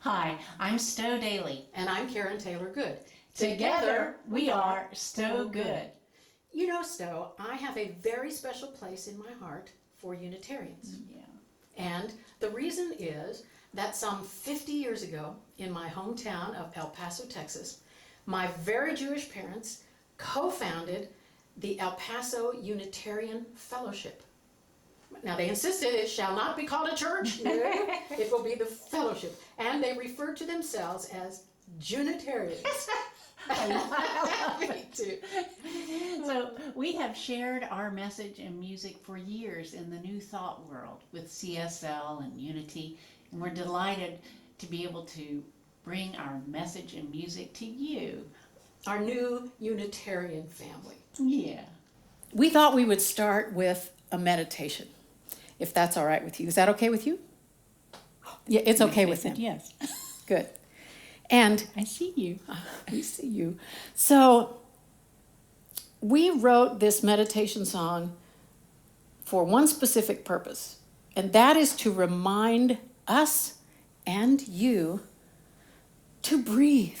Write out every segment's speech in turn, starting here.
Hi, I'm Stowe Dailey. And I'm Karen Taylor Good. Together, we are StoweGood. You know, Stowe, I have a very special place in my heart for Unitarians. Yeah. And the reason is that some 50 years ago, in my hometown of El Paso, Texas, my very Jewish parents co-founded the El Paso Unitarian Fellowship. Now, they insisted it shall not be called a church. No, it will be the fellowship. And they refer to themselves as Junitarians. I love Me it. too. So we have shared our message and music for years in the New Thought world with CSL and Unity, and we're delighted to be able to bring our message and music to you. Our new Unitarian family. Yeah. We thought we would start with a meditation, if that's all right with you. Is that okay with you? Yeah, it's okay with them. Yes. Good. And I see you. we see you. So we wrote this meditation song for one specific purpose, and that is to remind us and you to breathe.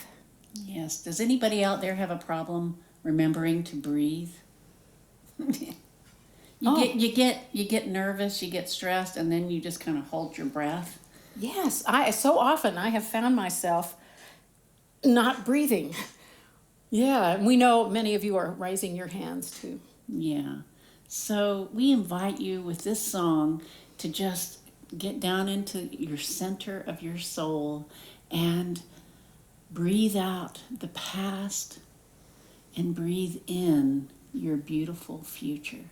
Yes. Does anybody out there have a problem remembering to breathe? You get nervous, you get stressed, and then you just kind of hold your breath. Yes, so often I have found myself not breathing. Yeah, and we know many of you are raising your hands too. Yeah. So we invite you with this song to just get down into your center of your soul and breathe out the past and breathe in your beautiful future.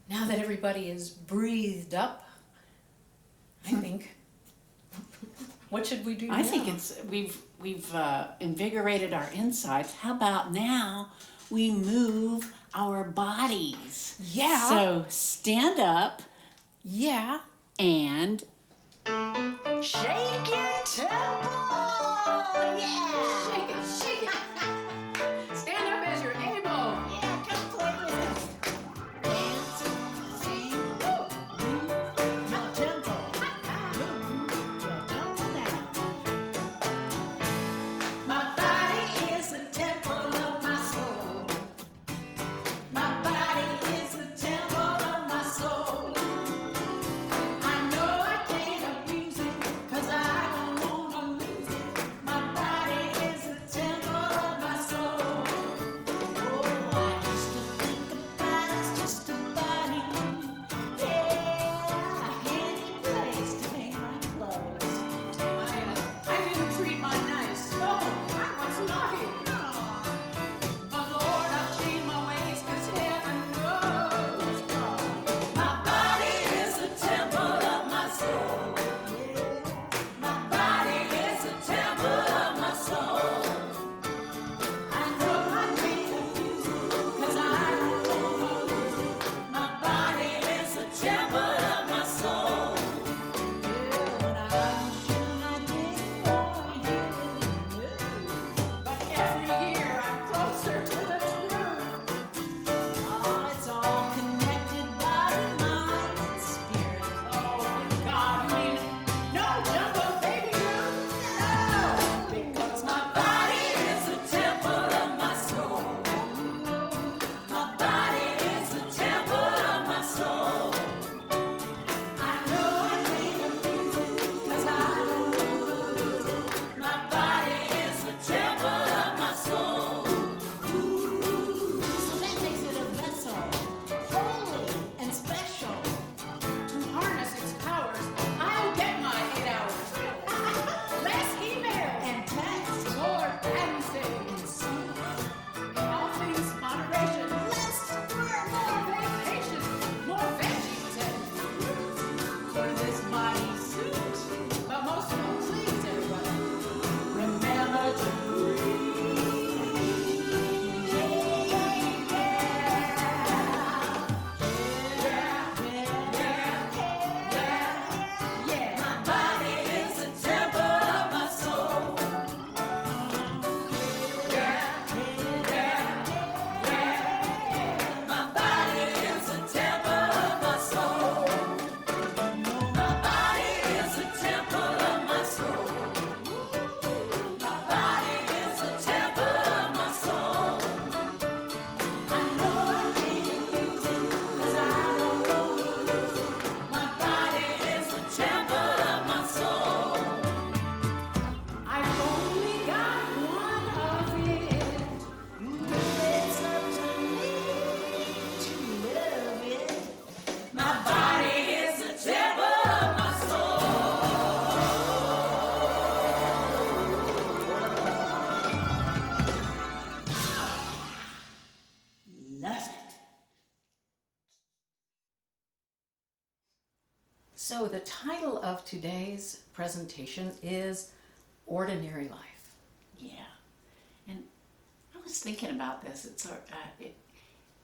Now that everybody is breathed up, I think, what should we do now? I think we've invigorated our insides. How about now we move our bodies? Yeah. So stand up Yeah. and Shake your temple! Yeah! Shake it, shake it! Stand up as you're able! yeah, come play with us. Dance, sing, move your tempo. Move your tempo now. My body is the temple of my soul. My body is the temple of my soul. I know I can't abuse it, 'cause I don't wanna lose it. My body is the temple of my soul. Oh, I used to think about it's just a body. Yeah, any place to hang my clothes. I didn't treat mine nice. No, I was naughty. But Lord, I've changed my ways, 'cause heaven knows. My body is the temple of my soul. My body is the temple of my soul. I know I can't abuse it, 'cause I don't wanna lose it. My body is the temple of my soul. When I should I get but every year I'm closer to the truth. Oh, it's all connected, body, mind, and spirit. Oh, God, you mean no jumbo baby groove? No, because my body is the temple of my soul. My body is the temple of my soul. I know I can't abuse it, 'cause I don't wanna lose it. My body is the temple of my soul. So that makes it a vessel, holy and special. To harness its powers, I'll get my 8 hours. Less email and text, more dancing. In all things, moderation. Less work, more vacation, more veggies and fruits for this body suit. But most of all, please, everybody, remember to my body is the temple of my soul. My body is the temple of my soul. My body is the temple of my soul. My body is the temple of my soul. I know I can't abuse it, 'cause I don't wanna lose it. My body is the temple of my soul. I've only got one of it. It's up to me to love it. My body is the temple of my Love it. So the title of today's presentation is Ordinary Life. Yeah, and I was thinking about this.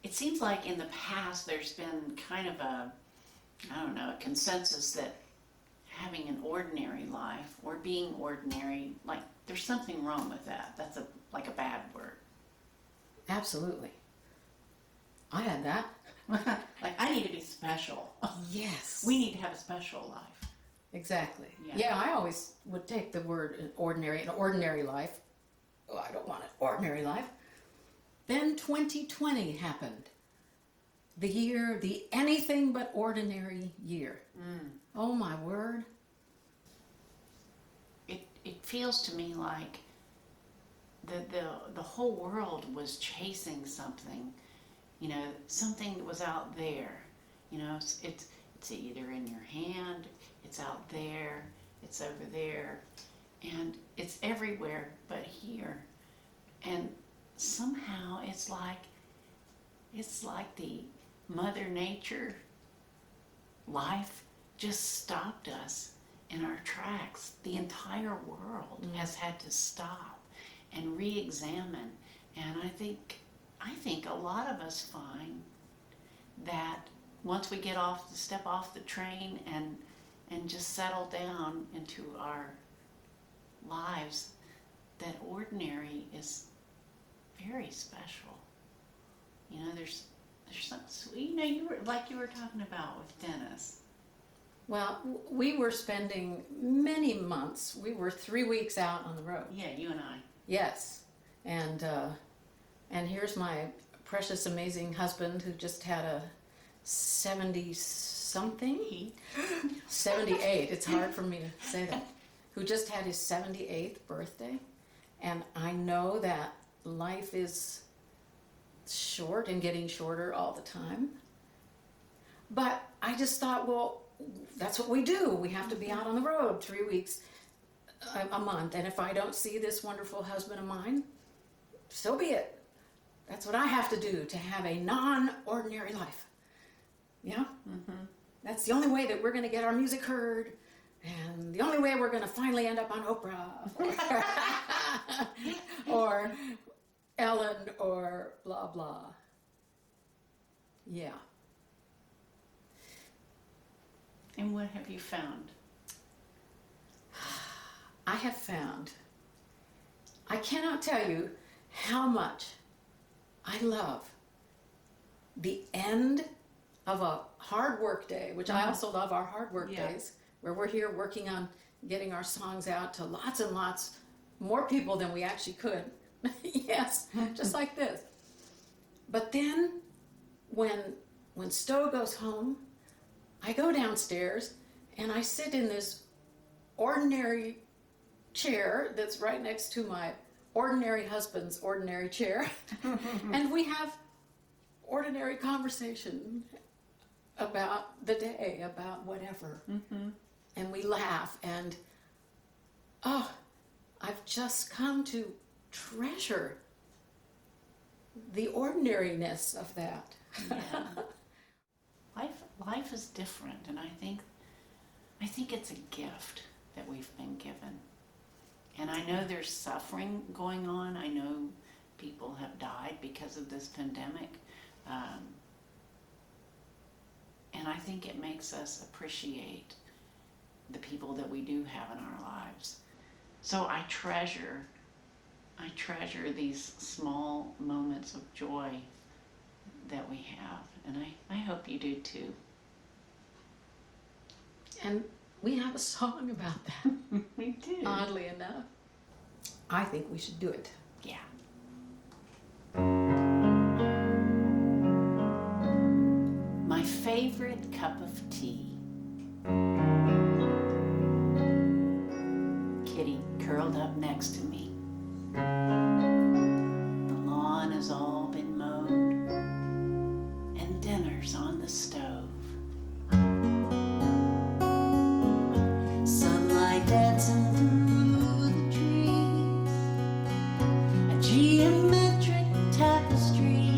It seems like in the past there's been kind of a a consensus that having an ordinary life or being ordinary, like there's something wrong with that. That's like a bad word. Absolutely. I had that. Like I need to be special. Yes. We need to have a special life. Exactly. Yeah. Yeah, I always would take the word ordinary, an ordinary life. Oh, I don't want an ordinary life. Then 2020 happened. The anything but ordinary year. Oh my word. It feels to me like the whole world was chasing something, something that was out there. It's either in your hand, it's out there, it's over there, and it's everywhere but here. And somehow it's like Mother Nature, life just stopped us in our tracks. The entire world has had to stop and re-examine. And I think a lot of us find that once we step off the train and just settle down into our lives, that ordinary is very special. You know, there's something, you know, you were talking about with Dennis. Well, we were spending many months. We were 3 weeks out on the road. Yeah, you and I. Yes, and here's my precious, amazing husband who just had a 70-something, 78. It's hard for me to say that. Who just had his 78th birthday, and I know that life is short and getting shorter all the time. But I just thought, well, that's what we do. We have to be out on the road 3 weeks a month, and if I don't see this wonderful husband of mine, so be it. That's what I have to do to have a non-ordinary life. Yeah? Mm-hmm. That's the only way that we're going to get our music heard, and the only way we're going to finally end up on Oprah or Ellen or blah blah. Yeah. And what have you found? I have found, I cannot tell you how much I love the end of a hard work day, which I also love our hard work days, where we're here working on getting our songs out to lots and lots more people than we actually could. Yes, just like this. But then when Stowe goes home, I go downstairs and I sit in this ordinary chair that's right next to my ordinary husband's ordinary chair, and we have ordinary conversation about the day, about whatever, and we laugh, and I've just come to treasure the ordinariness of that. Yeah. Life is different, and I think it's a gift that we've been given. And I know there's suffering going on. I know people have died because of this pandemic. And I think it makes us appreciate the people that we do have in our lives. So I treasure these small moments of joy that we have. And I hope you do too. And we have a song about that. We do. Oddly enough. I think we should do it. Yeah. My favorite cup of tea. Kitty curled up next to me. The lawn has all been mowed, and dinner's on the stove. Sunlight dancing through the trees, a geometric tapestry.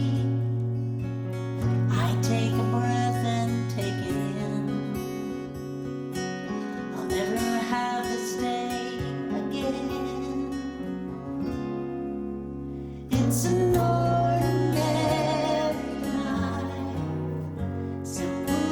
I take a breath and take it in. I'll never have this day again. It's an ordinary night, simple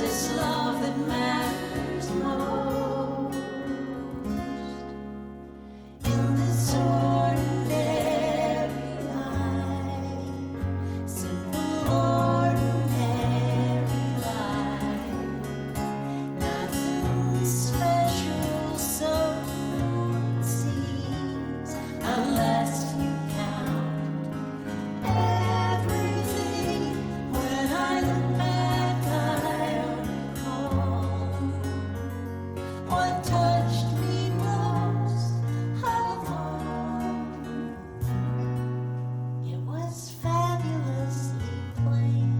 it's love that matters most. In this ordinary life, simple ordinary life, nothing special so it seems, unless you count everything. When I look back, I recall what touched me most of all. It was fabulously plain,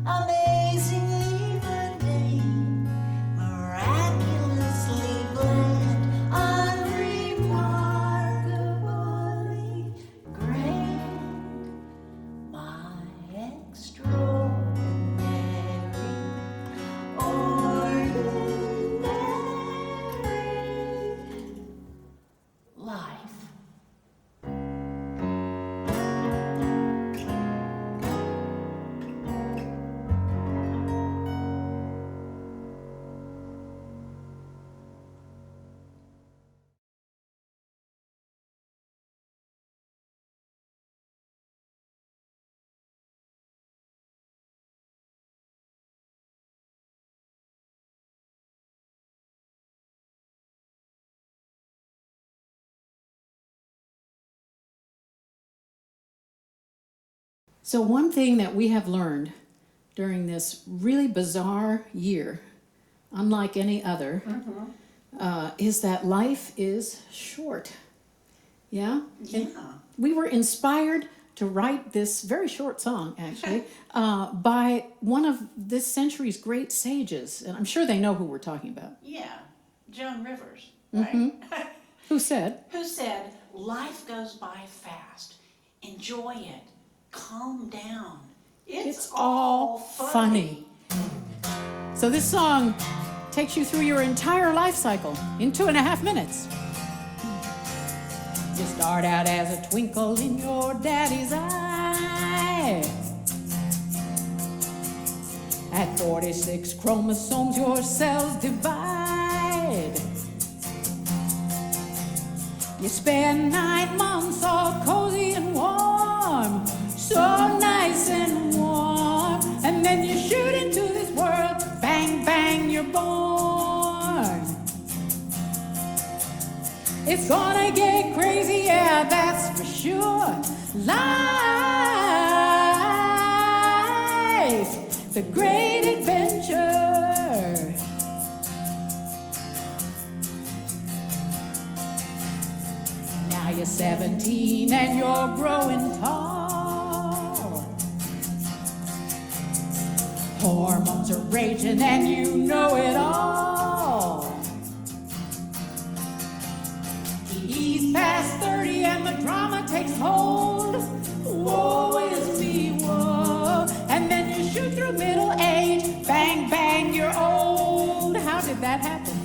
amazingly mundane, miraculously bland, unremarkably grand. My extraordinary, ordinary life. So one thing that we have learned during this really bizarre year, unlike any other, is that life is short. Yeah? Yeah. We were inspired to write this very short song, actually, by one of this century's great sages. And I'm sure they know who we're talking about. Yeah. Joan Rivers, right? Who said, Who said, life goes by fast. Enjoy it. Calm down. "It's all funny." So this song takes you through your entire life cycle in 2.5 minutes. You start out as a twinkle in your daddy's eye. At 46 chromosomes, your cells divide. You spend 9 months all cozy and warm, so nice and warm, and then you shoot into this world, bang, bang, you're born. It's gonna get crazy, yeah, that's for sure. Life, the great adventure. Now you're 17 and you're growing tall. Hormones are raging and you know it all. He's past 30 and the drama takes hold. Woe is me, woe. And then you shoot through middle age. Bang, bang, you're old. How did that happen?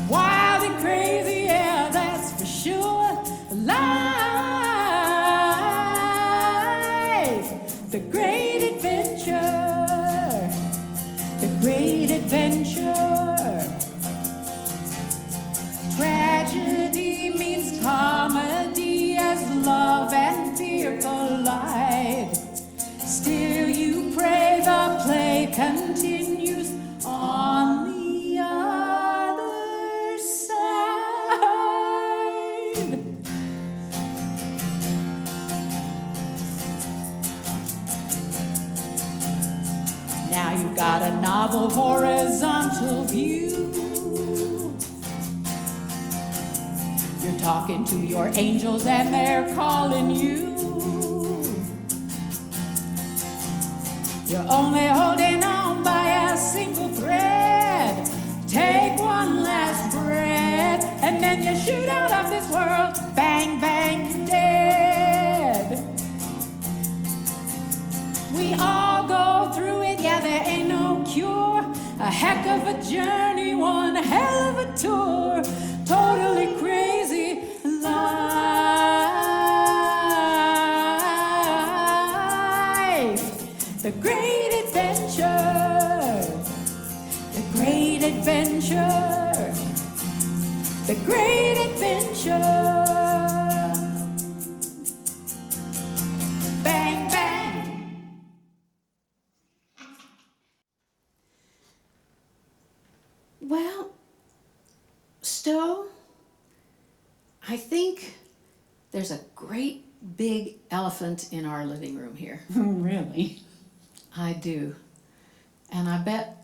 Wild and crazy, yeah, that's for sure. Life, the great adventure. The great adventure. Tragedy means comedy as love and fear collide. Still you pray the play continues on the other side. Now you've got a novel horizontal view. You're talking to your angels and they're calling you. You're only holding on by a single thread. Take one last breath, and then you shoot out of this world. Bang, bang, you're dead. We all go through it, yeah, there ain't no cure. A heck of a journey, one hell of a tour. Totally crazy life. The great adventure. adventure, the great adventure. Bang, bang. Well, Stowe, I think there's a great big elephant in our living room here. Really? I do. And I bet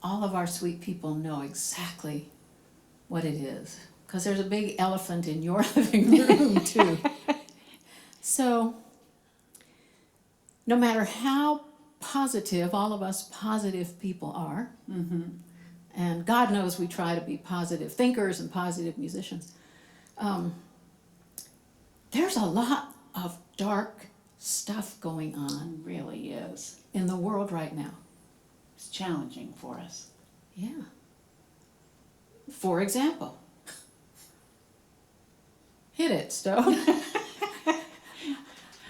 all of our sweet people know exactly what it is. Because there's a big elephant in your living room, too. So, no matter how positive all of us positive people are, and God knows we try to be positive thinkers and positive musicians, there's a lot of dark stuff going on It really is. in the world right now. It's challenging for us. Yeah. For example, hit it, Stowe.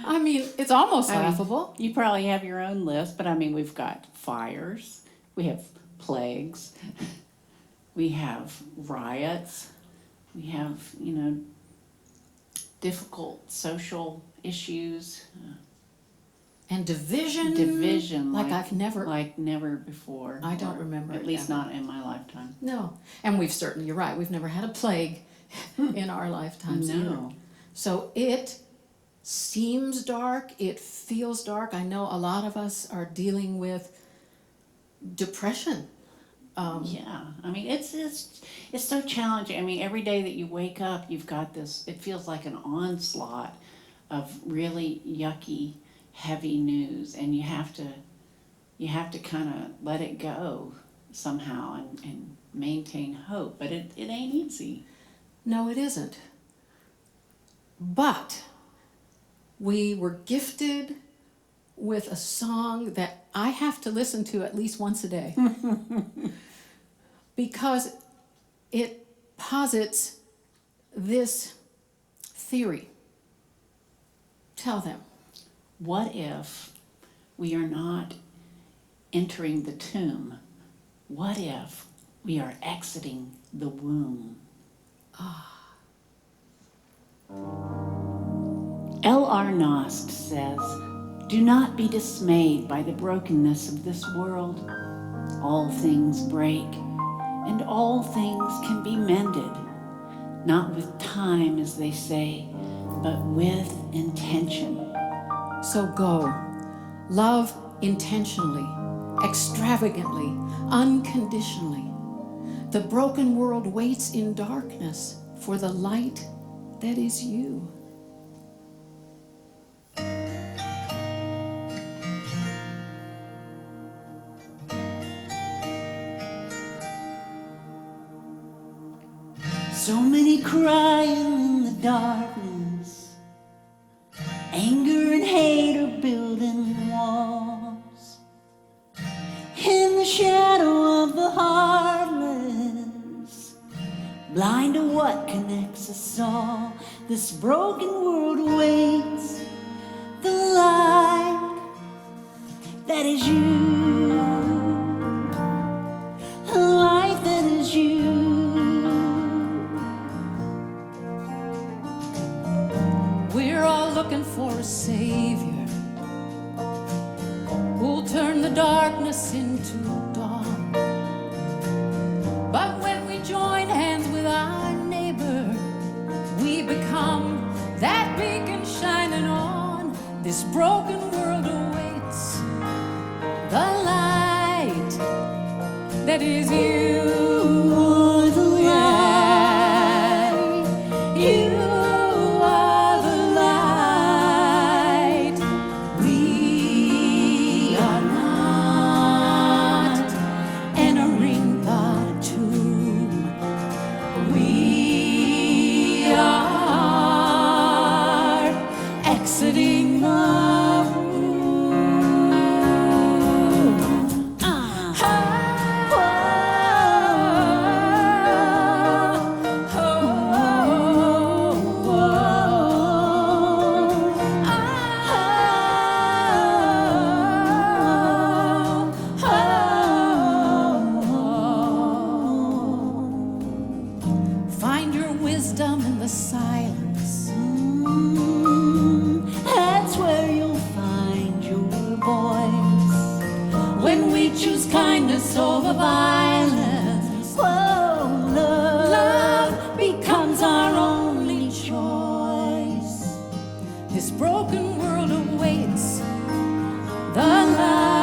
I mean, it's almost laughable. You probably have your own list, but I mean, we've got fires, we have plagues, we have riots, we have, difficult social issues, And division. division Like I've never. like never before. I don't or remember At it least ever. not in my lifetime. No. And we've certainly, you're right, we've never had a plague in our lifetimes either. No. So it seems dark, it feels dark. I know a lot of us are dealing with depression. Yeah, I mean, it's so challenging. I mean, every day that you wake up, you've got this, it feels like an onslaught of really yucky, heavy news, and you have to kind of let it go somehow and maintain hope, but it ain't easy. No, it isn't. But we were gifted with a song that I have to listen to at least once a day because it posits this theory. Tell them. What if we are not entering the tomb? What if we are exiting the womb? L.R. Nost says, "Do not be dismayed by the brokenness of this world. All things break, and all things can be mended, not with time, as they say, but with intention." So go. Love intentionally, extravagantly, unconditionally. The broken world waits in darkness for the light that is you. So many crying in the darkness, anger and hate are building walls. In the shadow of the heartless, blind to what connects us all, this broken world awaits the light that is you, the light that is you. We're all looking for a savior who'll turn the darkness into dawn. But when we join hands with our neighbor, we become that beacon shining on. This broken world awaits the light that is you. The light, you are the light. We are not entering the tomb. We are exiting the room. when we choose kindness over violence. Whoa, love becomes our only choice. This broken world awaits the light.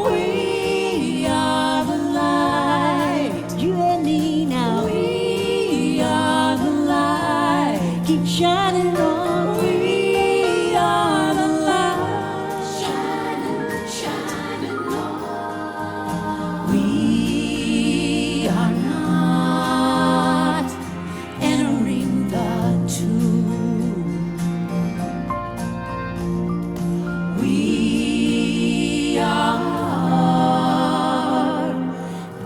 We are the light. You and me now. We are the light. Keep shining on. We are the light. Shining, shining on. We are not entering the tomb. We are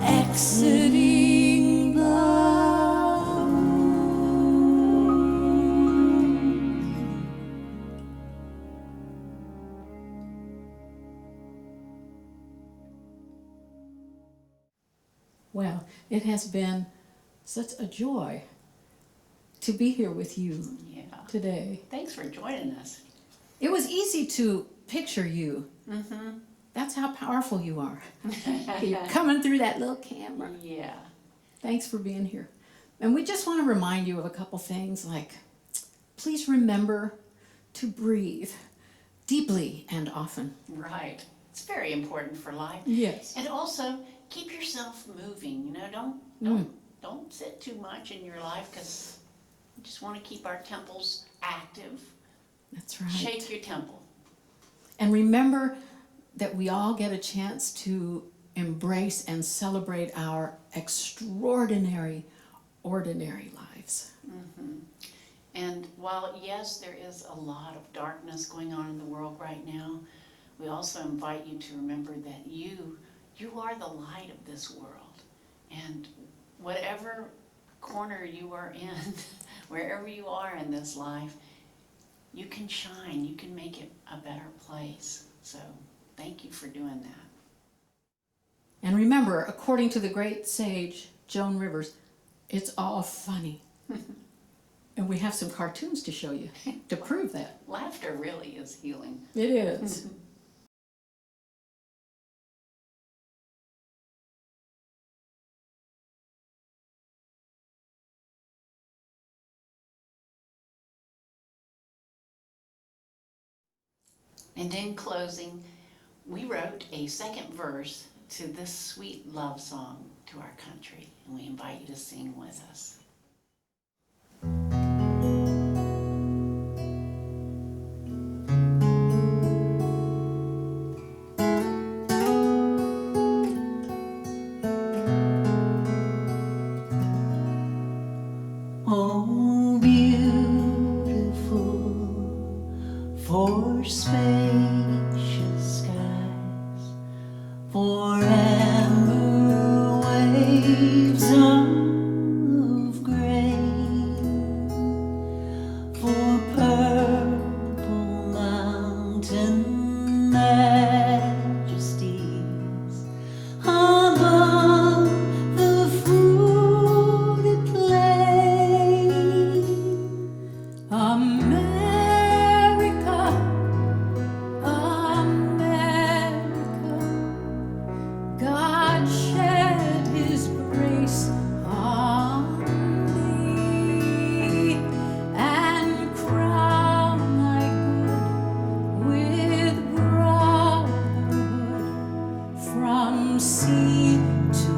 exiting the Well, it has been such a joy to be here with you Yeah. today. Thanks for joining us. It was easy to picture you. Mm-hmm. That's how powerful you are. You're coming through that little camera. Yeah. Thanks for being here. And we just want to remind you of a couple things, like please remember to breathe deeply and often. Right. It's very important for life. Yes. And also keep yourself moving. You know, don't sit too much in your life, because we just want to keep our temples active. That's right. Shake your temple. And remember that we all get a chance to embrace and celebrate our extraordinary, ordinary lives. Mm-hmm. And while, yes, there is a lot of darkness going on in the world right now, we also invite you to remember that you are the light of this world. And whatever corner you are in, wherever you are in this life, you can shine, you can make it a better place. So thank you for doing that. And remember, according to the great sage Joan Rivers, it's all funny. And we have some cartoons to show you to prove that. Laughter really is healing. It is. And in closing, we wrote a second verse to this sweet love song to our country, and we invite you to sing with us. Oh, beautiful, for spacious skies, for amber waves of grain, for purple mountain majesties above the fruited plain. America, America, God shed His grace on thee, and crown thy good with brotherhood from sea to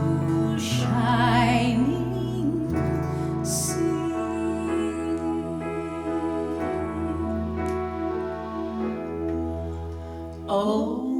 shining sea. Oh,